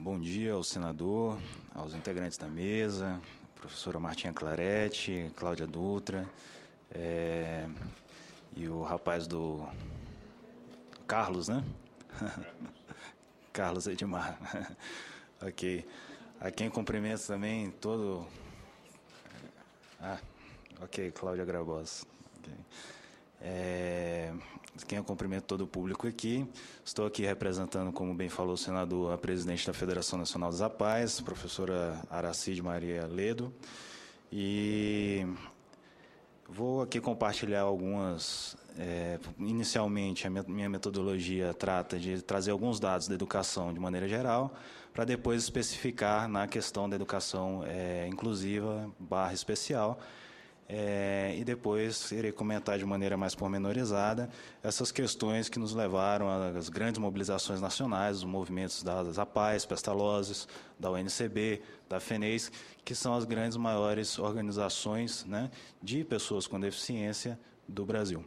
Bom dia ao senador, aos integrantes da mesa, professora Martinha Claretti, Cláudia Dutra, e o rapaz do Carlos, né? Carlos Edmar. Ok. A quem cumprimento também todo... ok, Cláudia Grabos. Okay. Quem eu cumprimento todo o público aqui. Estou aqui representando, como bem falou o senador, a presidente da Federação Nacional das APAES, professora Aracide Maria Ledo. E vou aqui compartilhar algumas... inicialmente, a minha metodologia trata de trazer alguns dados da educação de maneira geral, para depois especificar na questão da educação inclusiva / especial, e depois irei comentar de maneira mais pormenorizada essas questões que nos levaram às grandes mobilizações nacionais, os movimentos das APAES, Pestalozes, da UNCB, da FENEIS, que são as grandes maiores organizações, né, de pessoas com deficiência do Brasil.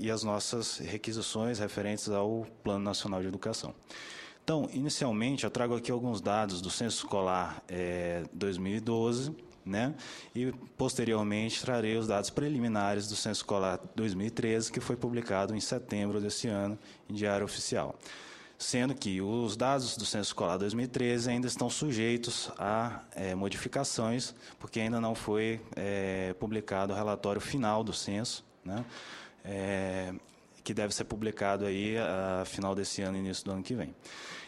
E as nossas requisições referentes ao Plano Nacional de Educação. Então, inicialmente, eu trago aqui alguns dados do Censo Escolar 2012, né? E, posteriormente, trarei os dados preliminares do Censo Escolar 2013, que foi publicado em setembro desse ano, em Diário Oficial. Sendo que os dados do Censo Escolar 2013 ainda estão sujeitos a modificações, porque ainda não foi publicado o relatório final do censo, né? Que deve ser publicado aí a final desse ano, início do ano que vem.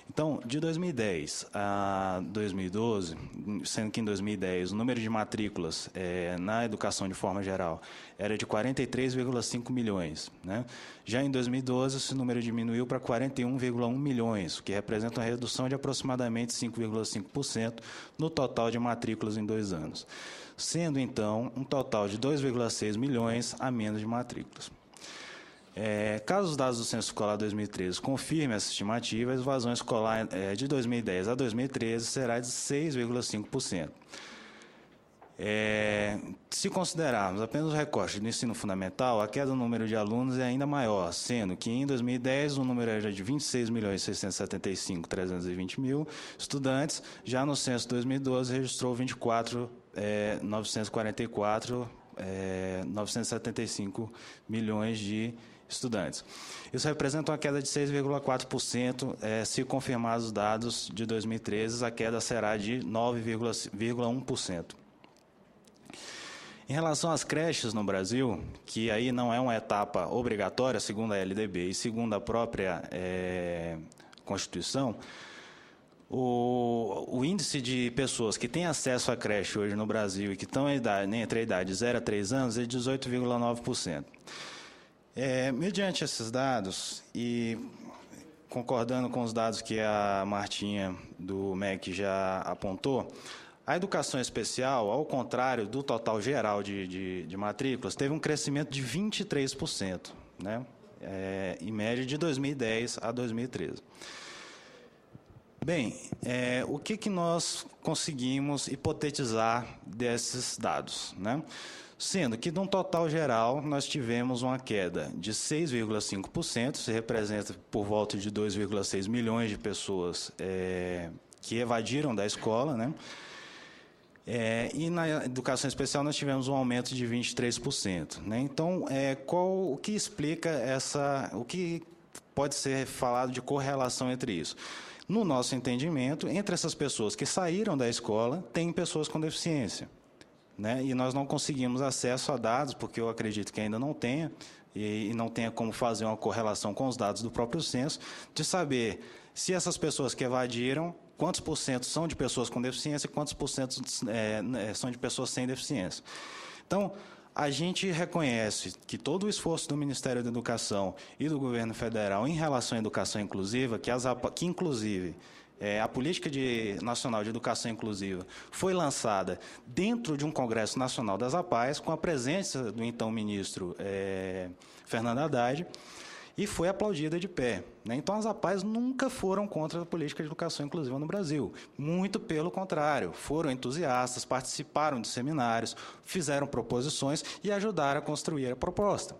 Então, de 2010 a 2012, sendo que em 2010 o número de matrículas na educação de forma geral era de 43,5 milhões. Né? Já em 2012, esse número diminuiu para 41,1 milhões, o que representa uma redução de aproximadamente 5,5% no total de matrículas em 2 anos. Sendo, então, um total de 2,6 milhões a menos de matrículas. Caso os dados do Censo Escolar 2013 confirmem essa estimativa, a evasão escolar de 2010 a 2013 será de 6,5%. Se considerarmos apenas o recorte do ensino fundamental, a queda no número de alunos é ainda maior, sendo que em 2010 o número era de 26.675.320 estudantes, já no censo 2012 registrou 975 milhões de estudantes. Isso representa uma queda de 6,4%. Se confirmados os dados de 2013, a queda será de 9,1%. Em relação às creches no Brasil, que aí não é uma etapa obrigatória, segundo a LDB e segundo a própria Constituição, o índice de pessoas que têm acesso à creche hoje no Brasil e que estão entre a idade de 0 a 3 anos é de 18,9%. Mediante esses dados e concordando com os dados que a Martinha do MEC já apontou, a educação especial, ao contrário do total geral de matrículas, teve um crescimento de 23%, né? Em média de 2010 a 2013. Bem, o que nós conseguimos hipotetizar desses dados, né? Sendo que, num total geral, nós tivemos uma queda de 6,5%, se representa por volta de 2,6 milhões de pessoas que evadiram da escola, né? E na educação especial nós tivemos um aumento de 23%. Né? Então, o que explica o que pode ser falado de correlação entre isso? No nosso entendimento, entre essas pessoas que saíram da escola, tem pessoas com deficiência. Né? E nós não conseguimos acesso a dados, porque eu acredito que ainda não tenha, e não tenha como fazer uma correlação com os dados do próprio censo, de saber se essas pessoas que evadiram, quantos por cento são de pessoas com deficiência e quantos por cento são de pessoas sem deficiência. Então, a gente reconhece que todo o esforço do Ministério da Educação e do Governo Federal em relação à educação inclusiva, que inclusive a Política Nacional de Educação Inclusiva foi lançada dentro de um Congresso Nacional das APAES, com a presença do então ministro Fernando Haddad, e foi aplaudida de pé. Né? Então, as APAES nunca foram contra a política de educação inclusiva no Brasil. Muito pelo contrário, foram entusiastas, participaram de seminários, fizeram proposições e ajudaram a construir a proposta.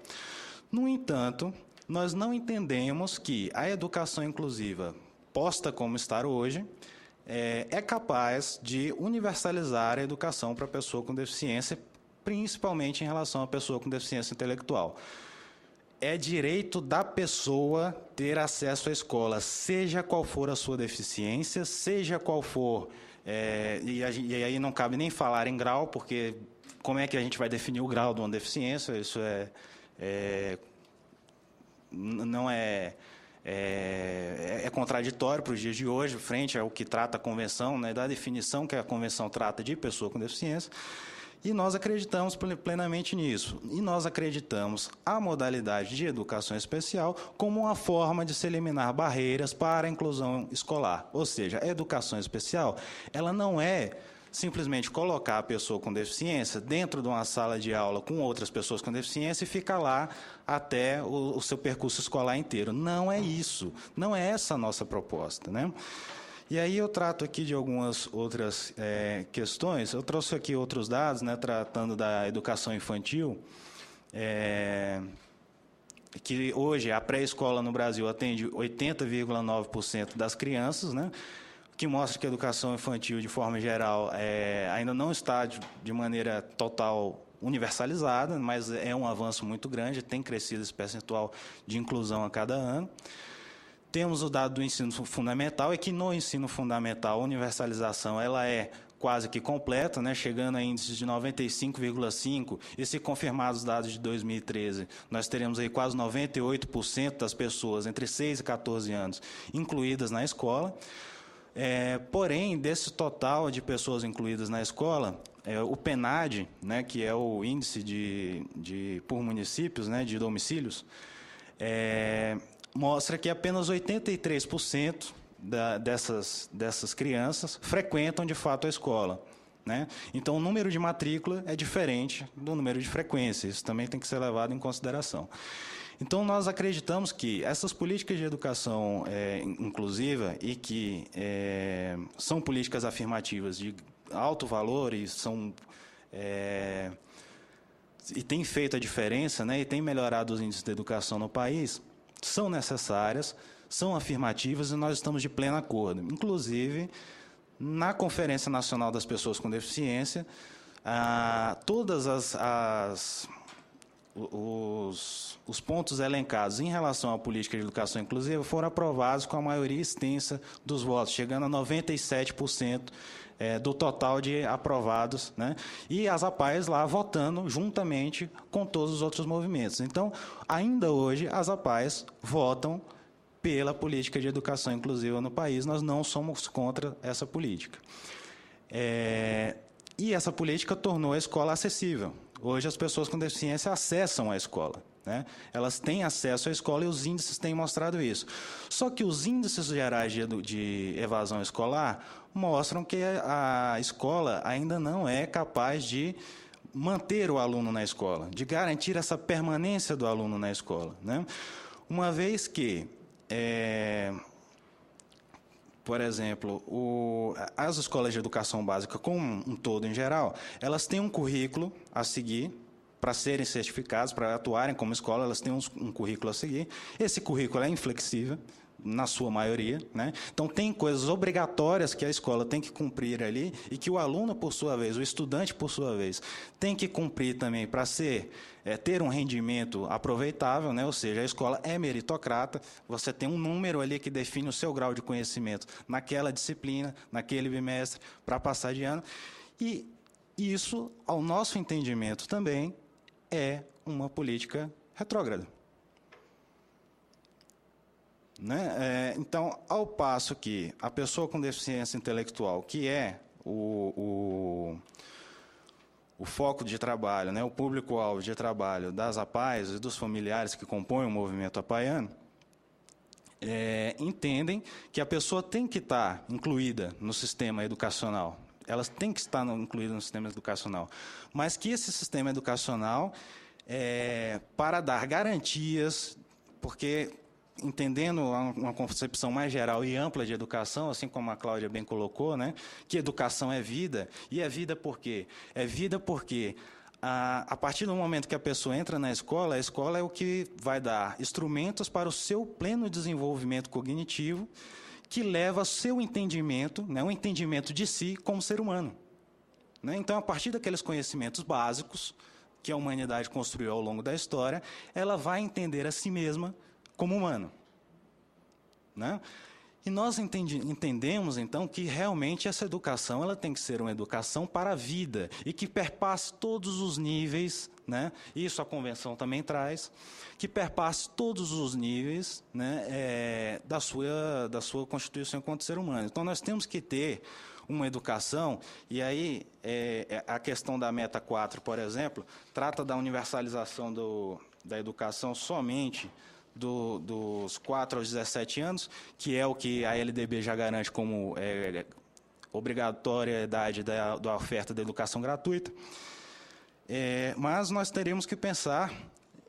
No entanto, nós não entendemos que a educação inclusiva posta como está hoje, é capaz de universalizar a educação para a pessoa com deficiência, principalmente em relação à pessoa com deficiência intelectual. É direito da pessoa ter acesso à escola, seja qual for a sua deficiência, seja qual for... e aí não cabe nem falar em grau, porque como é que a gente vai definir o grau de uma deficiência? Isso não é contraditório para os dias de hoje, frente ao que trata a Convenção, né, da definição que a Convenção trata de pessoa com deficiência. E nós acreditamos plenamente nisso. E nós acreditamos a modalidade de educação especial como uma forma de se eliminar barreiras para a inclusão escolar. Ou seja, a educação especial, ela não é simplesmente colocar a pessoa com deficiência dentro de uma sala de aula com outras pessoas com deficiência e ficar lá até o seu percurso escolar inteiro. Não é isso. Não é essa a nossa proposta, né? E aí eu trato aqui de algumas outras questões. Eu trouxe aqui outros dados, né, tratando da educação infantil, que hoje a pré-escola no Brasil atende 80,9% das crianças, né, que mostra que a educação infantil, de forma geral, ainda não está de maneira total universalizada, mas é um avanço muito grande, tem crescido esse percentual de inclusão a cada ano. Temos o dado do ensino fundamental, e que no ensino fundamental a universalização ela é quase que completa, né, chegando a índices de 95,5%, e se confirmados os dados de 2013, nós teremos aí quase 98% das pessoas entre 6 e 14 anos incluídas na escola. Porém, desse total de pessoas incluídas na escola, o PNAD, né, que é o índice por municípios, né, de domicílios, mostra que apenas 83% dessas crianças frequentam, de fato, a escola, né? Então, o número de matrícula é diferente do número de frequência. Isso também tem que ser levado em consideração. Então, nós acreditamos que essas políticas de educação inclusiva e que são políticas afirmativas de alto valor e têm feito a diferença, né, e têm melhorado os índices de educação no país, são necessárias, são afirmativas, e nós estamos de pleno acordo. Inclusive, na Conferência Nacional das Pessoas com Deficiência, todas os pontos elencados em relação à política de educação inclusiva foram aprovados com a maioria extensa dos votos, chegando a 97% do total de aprovados, né? E as APAES lá votando juntamente com todos os outros movimentos. Então, ainda hoje, as APAES votam pela política de educação inclusiva no país. Nós não somos contra essa política. E essa política tornou a escola acessível. Hoje, as pessoas com deficiência acessam a escola, né? Elas têm acesso à escola e os índices têm mostrado isso. Só que os índices gerais de evasão escolar mostram que a escola ainda não é capaz de manter o aluno na escola, de garantir essa permanência do aluno na escola, né? Uma vez que, por exemplo, as escolas de educação básica, como um todo em geral, elas têm um currículo a seguir para serem certificados, para atuarem como escola, elas têm um currículo a seguir. Esse currículo é inflexível, na sua maioria, né? Então, tem coisas obrigatórias que a escola tem que cumprir ali e que o aluno, por sua vez, o estudante, por sua vez, tem que cumprir também para ter um rendimento aproveitável, né? Ou seja, a escola é meritocrata, você tem um número ali que define o seu grau de conhecimento naquela disciplina, naquele bimestre, para passar de ano. E isso, ao nosso entendimento também, é uma política retrógrada. Né? Então, ao passo que a pessoa com deficiência intelectual, que é o foco de trabalho, né, o público-alvo de trabalho das APAES e dos familiares que compõem o movimento apaiano, entendem que a pessoa tem que estar incluída no sistema educacional. Elas têm que estar incluídas no sistema educacional. Mas que esse sistema educacional, para dar garantias, porque, entendendo uma concepção mais geral e ampla de educação, assim como a Cláudia bem colocou, né, que educação é vida, e é vida por quê? É vida porque, a partir do momento que a pessoa entra na escola, a escola é o que vai dar instrumentos para o seu pleno desenvolvimento cognitivo, que leva ao seu entendimento, né, o entendimento de si como ser humano. Né? Então, a partir daqueles conhecimentos básicos que a humanidade construiu ao longo da história, ela vai entender a si mesma como humano. Né? E nós entendemos, então, que realmente essa educação ela tem que ser uma educação para a vida e que perpasse todos os níveis, né? Isso a Convenção também traz, que perpasse todos os níveis, né, da sua constituição enquanto ser humano. Então, nós temos que ter uma educação, e aí a questão da Meta 4, por exemplo, trata da universalização da educação somente dos 4 aos 17 anos, que é o que a LDB já garante como obrigatoriedade da oferta da educação gratuita. Mas nós teremos que pensar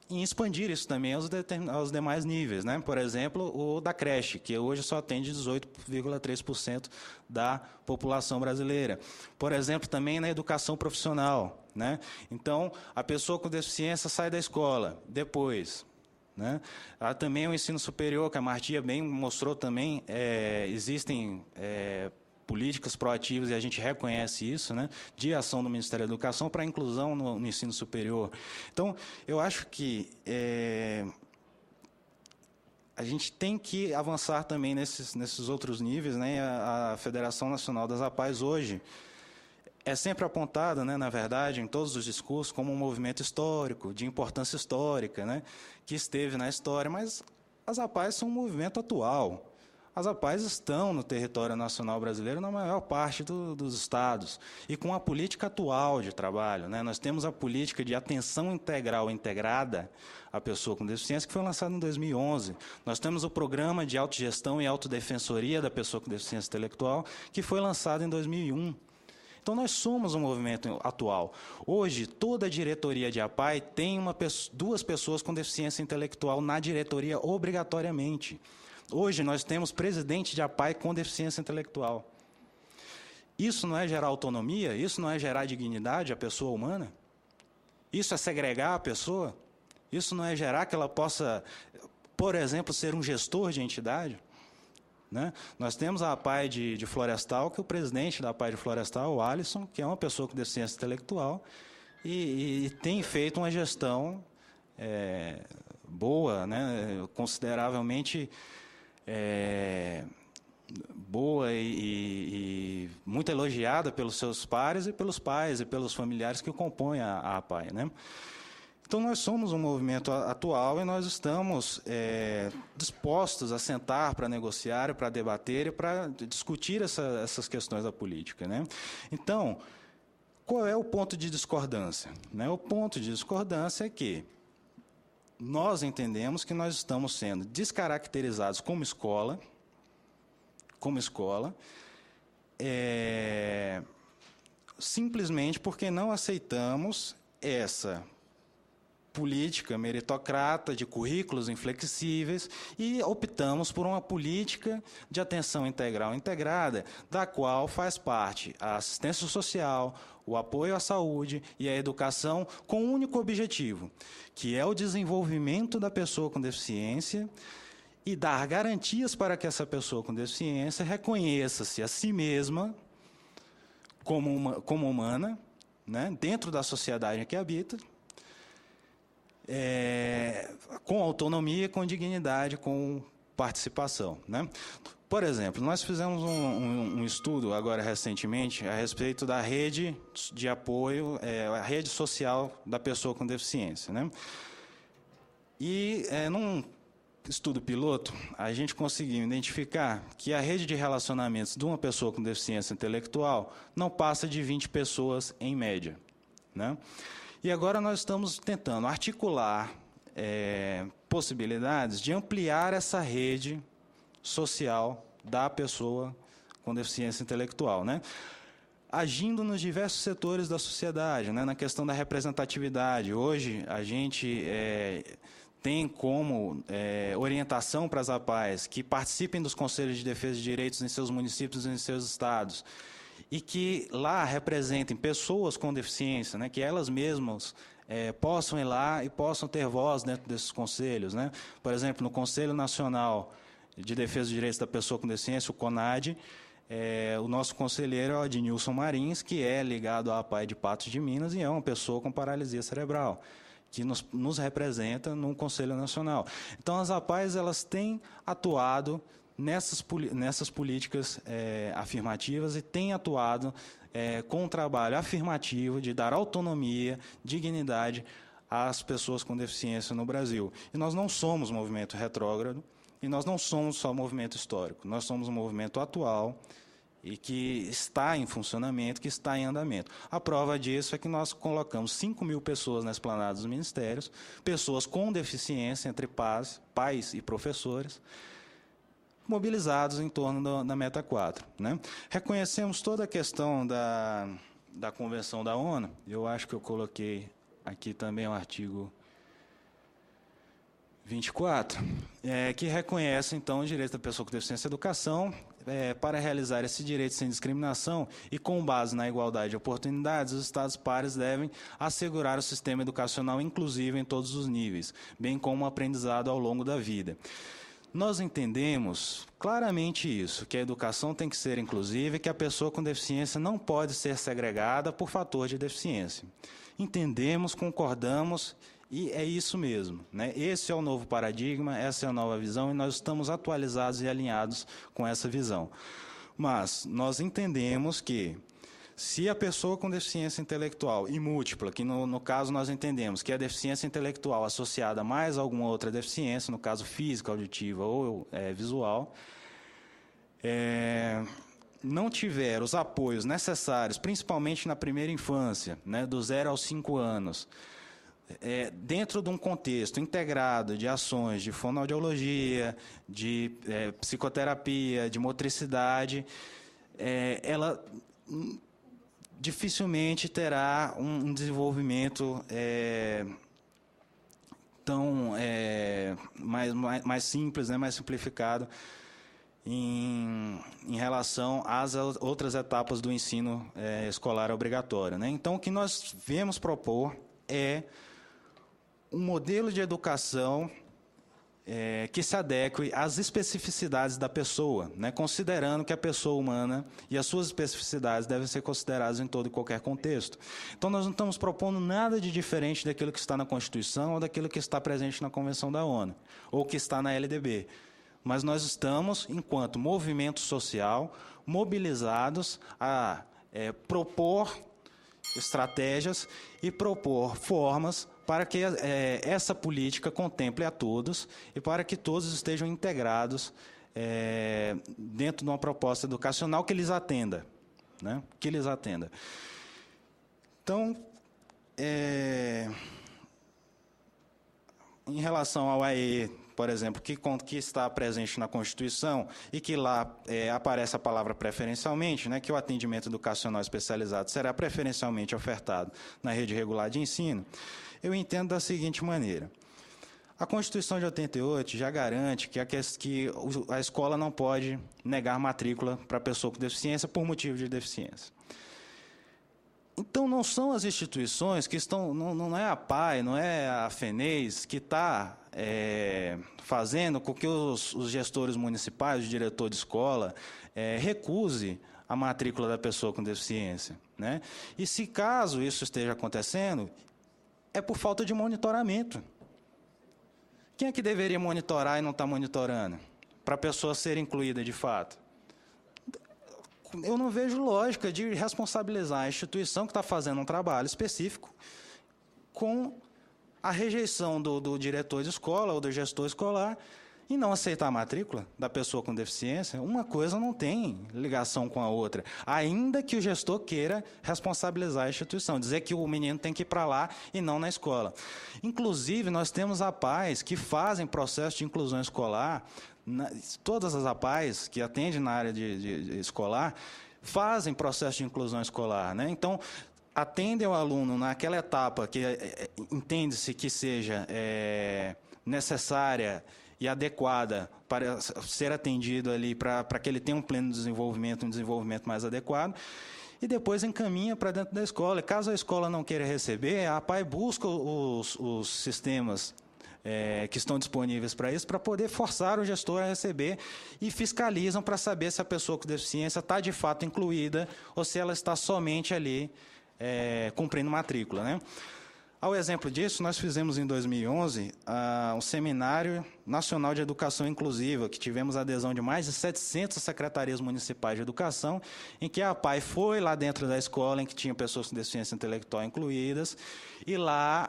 em expandir isso também aos demais níveis, né? Por exemplo, o da creche, que hoje só atende 18,3% da população brasileira. Por exemplo, também na educação profissional, né? Então, a pessoa com deficiência sai da escola, depois, né? Há também o ensino superior, que a Martia bem mostrou também, existem políticas proativas, e a gente reconhece isso, né, de ação do Ministério da Educação para a inclusão no ensino superior. Então, eu acho que a gente tem que avançar também nesses outros níveis, né? A Federação Nacional das APAES hoje é sempre apontada, né, na verdade, em todos os discursos, como um movimento histórico, de importância histórica, né, que esteve na história, mas as APAES são um movimento atual. As APAES estão no território nacional brasileiro na maior parte dos estados, e com a política atual de trabalho, né, nós temos a política de atenção integral integrada à pessoa com deficiência, que foi lançada em 2011. Nós temos o programa de autogestão e autodefensoria da pessoa com deficiência intelectual, que foi lançado em 2001. Então, nós somos um movimento atual. Hoje, toda a diretoria de APAE tem duas pessoas com deficiência intelectual na diretoria obrigatoriamente. Hoje, nós temos presidente de APAE com deficiência intelectual. Isso não é gerar autonomia? Isso não é gerar dignidade à pessoa humana? Isso é segregar a pessoa? Isso não é gerar que ela possa, por exemplo, ser um gestor de entidade? Né? Nós temos a APAE de Florestal, que o presidente da APAE de Florestal, o Alisson, que é uma pessoa com deficiência intelectual, e tem feito uma gestão boa, né? Consideravelmente boa e muito elogiada pelos seus pares e pelos pais e pelos familiares que compõem a APAE, né? Então, nós somos um movimento atual e nós estamos dispostos a sentar para negociar, para debater e para discutir essas questões da política, né? Então, qual é o ponto de discordância? Né? O ponto de discordância é que nós entendemos que nós estamos sendo descaracterizados como escola, simplesmente porque não aceitamos essa política meritocrata, de currículos inflexíveis, e optamos por uma política de atenção integral integrada, da qual faz parte a assistência social, o apoio à saúde e a educação, com um único objetivo, que é o desenvolvimento da pessoa com deficiência e dar garantias para que essa pessoa com deficiência reconheça-se a si mesma como humana, né, dentro da sociedade em que habita, com autonomia, com dignidade, com participação, né? Por exemplo, nós fizemos um estudo agora recentemente a respeito da rede de apoio, a rede social da pessoa com deficiência, né? E num estudo piloto, a gente conseguiu identificar que a rede de relacionamentos de uma pessoa com deficiência intelectual não passa de 20 pessoas em média, né? E agora nós estamos tentando articular possibilidades de ampliar essa rede social da pessoa com deficiência intelectual, né? Agindo nos diversos setores da sociedade, né? Na questão da representatividade. Hoje, a gente tem como orientação para as APAES que participem dos conselhos de defesa de direitos em seus municípios e em seus estados, e que lá representem pessoas com deficiência, né, que elas mesmas possam ir lá e possam ter voz dentro desses conselhos, né? Por exemplo, no Conselho Nacional de Defesa dos Direitos da Pessoa com Deficiência, o CONAD, o nosso conselheiro é o Adnilson Marins, que é ligado à APAE de Patos de Minas e é uma pessoa com paralisia cerebral, que nos representa no Conselho Nacional. Então, as APAEs elas têm atuado nessas políticas afirmativas e têm atuado com um trabalho afirmativo de dar autonomia, dignidade às pessoas com deficiência no Brasil. E nós não somos movimento retrógrado, e nós não somos só movimento histórico, nós somos um movimento atual e que está em funcionamento, que está em andamento. A prova disso é que nós colocamos 5.000 pessoas na esplanada dos ministérios, pessoas com deficiência, entre pais e professores, mobilizados em torno da Meta 4. Né? Reconhecemos toda a questão da Convenção da ONU, eu acho que eu coloquei aqui também o artigo 24, que reconhece, então, o direito da pessoa com deficiência à educação, para realizar esse direito sem discriminação e com base na igualdade de oportunidades, os Estados pares devem assegurar o sistema educacional inclusivo em todos os níveis, bem como o aprendizado ao longo da vida. Nós entendemos claramente isso, que a educação tem que ser inclusiva e que a pessoa com deficiência não pode ser segregada por fator de deficiência. Entendemos, concordamos e é isso mesmo, né? Esse é o novo paradigma, essa é a nova visão e nós estamos atualizados e alinhados com essa visão. Mas nós entendemos que se a pessoa com deficiência intelectual e múltipla, que no caso nós entendemos que é a deficiência intelectual associada a mais alguma outra deficiência, no caso física, auditiva ou visual, não tiver os apoios necessários, principalmente na primeira infância, né, do 0 aos 5 anos, dentro de um contexto integrado de ações de fonoaudiologia, de psicoterapia, de motricidade, ela dificilmente terá um desenvolvimento tão mais simples, né, mais simplificado em relação às outras etapas do ensino escolar obrigatório. Né? Então, o que nós viemos propor é um modelo de educação que se adeque às especificidades da pessoa, né, considerando que a pessoa humana e as suas especificidades devem ser consideradas em todo e qualquer contexto. Então, nós não estamos propondo nada de diferente daquilo que está na Constituição ou daquilo que está presente na Convenção da ONU, ou que está na LDB. Mas nós estamos, enquanto movimento social, mobilizados a propor estratégias e propor formas para que essa política contemple a todos e para que todos estejam integrados dentro de uma proposta educacional que lhes atenda. Né? Que lhes atenda. Então, em relação ao AE, por exemplo, que está presente na Constituição e que lá aparece a palavra preferencialmente, né, que o atendimento educacional especializado será preferencialmente ofertado na rede regular de ensino, eu entendo da seguinte maneira. A Constituição de 88 já garante que a escola não pode negar matrícula para pessoa com deficiência por motivo de deficiência. Então, não são as instituições que estão, não é a PAI, não é a FENES que está fazendo com que os gestores municipais, o diretor de escola, recuse a matrícula da pessoa com deficiência. Né? E se caso isso esteja acontecendo, é por falta de monitoramento. Quem é que deveria monitorar e não está monitorando? Para a pessoa ser incluída de fato? Eu não vejo lógica de responsabilizar a instituição que está fazendo um trabalho específico com a rejeição do diretor de escola ou do gestor escolar e não aceitar a matrícula da pessoa com deficiência. Uma coisa não tem ligação com a outra, ainda que o gestor queira responsabilizar a instituição, dizer que o menino tem que ir para lá e não na escola. Inclusive, nós temos APAEs que fazem processo de inclusão escolar. Todas as APAEs que atendem na área de escolar fazem processo de inclusão escolar. Né? Então, atendem o aluno naquela etapa que entende-se que seja necessária e adequada para ser atendido ali, para que ele tenha um pleno desenvolvimento, um desenvolvimento mais adequado, e depois encaminha para dentro da escola. Caso a escola não queira receber, a APAE busca os sistemas que estão disponíveis para isso, para poder forçar o gestor a receber e fiscalizam para saber se a pessoa com deficiência está de fato incluída ou se ela está somente ali cumprindo matrícula, né? Ao exemplo disso, nós fizemos em 2011 um Seminário Nacional de Educação Inclusiva, que tivemos a adesão de mais de 700 secretarias municipais de educação, em que a APAE foi lá dentro da escola, em que tinha pessoas com deficiência intelectual incluídas, e lá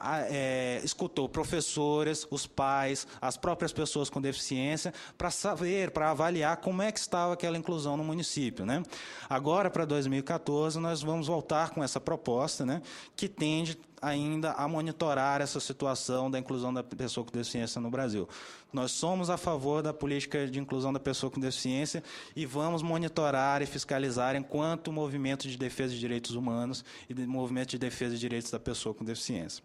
escutou professores, os pais, as próprias pessoas com deficiência, para saber, para avaliar como é que estava aquela inclusão no município, né? Agora, para 2014, nós vamos voltar com essa proposta, né, que tende ainda a monitorar essa situação da inclusão da pessoa com deficiência no Brasil. Nós somos a favor da política de inclusão da pessoa com deficiência e vamos monitorar e fiscalizar enquanto movimento de defesa de direitos humanos e de movimento de defesa de direitos da pessoa com deficiência.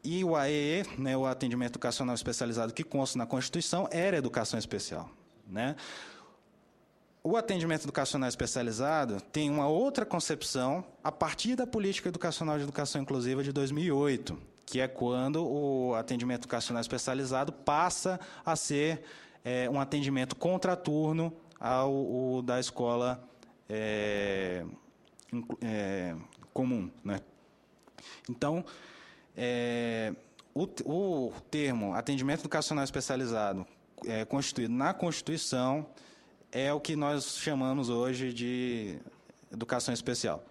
E o AEE, né, o atendimento educacional especializado que consta na Constituição, era educação especial, né? O atendimento educacional especializado tem uma outra concepção a partir da Política Educacional de Educação Inclusiva de 2008, que é quando o atendimento educacional especializado passa a ser um atendimento contraturno ao da escola comum, né? Então, o termo atendimento educacional especializado constituído na Constituição é o que nós chamamos hoje de educação especial.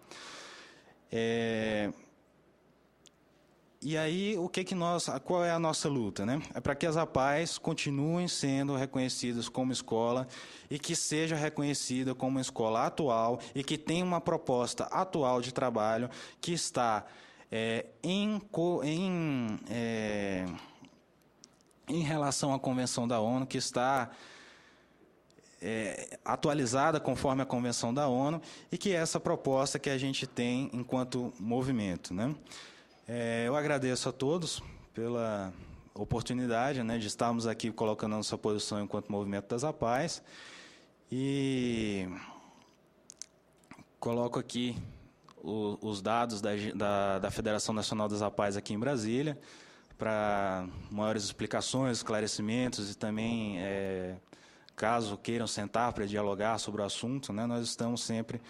E aí, qual é a nossa luta, né? É para que as APAES continuem sendo reconhecidas como escola e que seja reconhecida como escola atual e que tenha uma proposta atual de trabalho que está em relação à Convenção da ONU, que está atualizada conforme a Convenção da ONU e que é essa proposta que a gente tem enquanto movimento, né? Eu agradeço a todos pela oportunidade, né, de estarmos aqui colocando a nossa posição enquanto movimento das APAES e coloco aqui os dados da Federação Nacional das APAES aqui em Brasília para maiores explicações, esclarecimentos e também caso queiram sentar para dialogar sobre o assunto, né, nós estamos sempre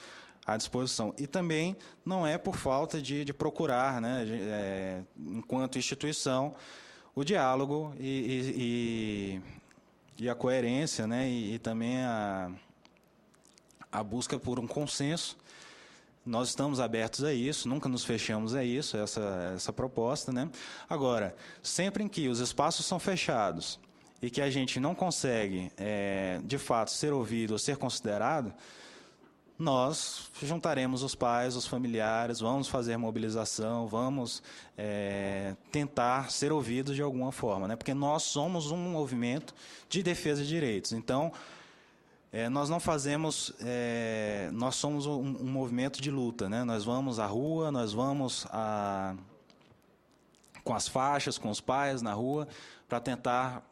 à disposição. E também não é por falta de procurar, né, enquanto instituição, o diálogo e a coerência, né, e também a busca por um consenso. Nós estamos abertos a isso, nunca nos fechamos a isso, essa proposta, né? Agora, sempre em que os espaços são fechados e que a gente não consegue, de fato, ser ouvido ou ser considerado, nós juntaremos os pais, os familiares, vamos fazer mobilização, vamos tentar ser ouvidos de alguma forma, né? Porque nós somos um movimento de defesa de direitos. Então, nós não fazemos, nós somos um movimento de luta, né? Nós vamos à rua, nós vamos com as faixas, com os pais na rua, para tentar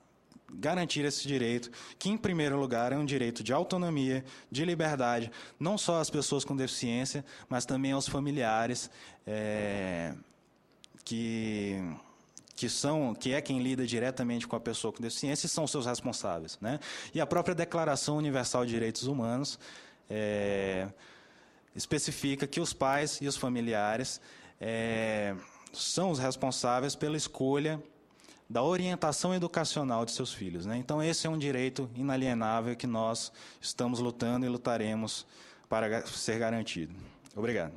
garantir esse direito, que em primeiro lugar é um direito de autonomia, de liberdade, não só às pessoas com deficiência, mas também aos familiares, que é quem lida diretamente com a pessoa com deficiência e são seus responsáveis, né? E a própria Declaração Universal de Direitos Humanos especifica que os pais e os familiares são os responsáveis pela escolha da orientação educacional de seus filhos, né? Então, esse é um direito inalienável que nós estamos lutando e lutaremos para ser garantido. Obrigado.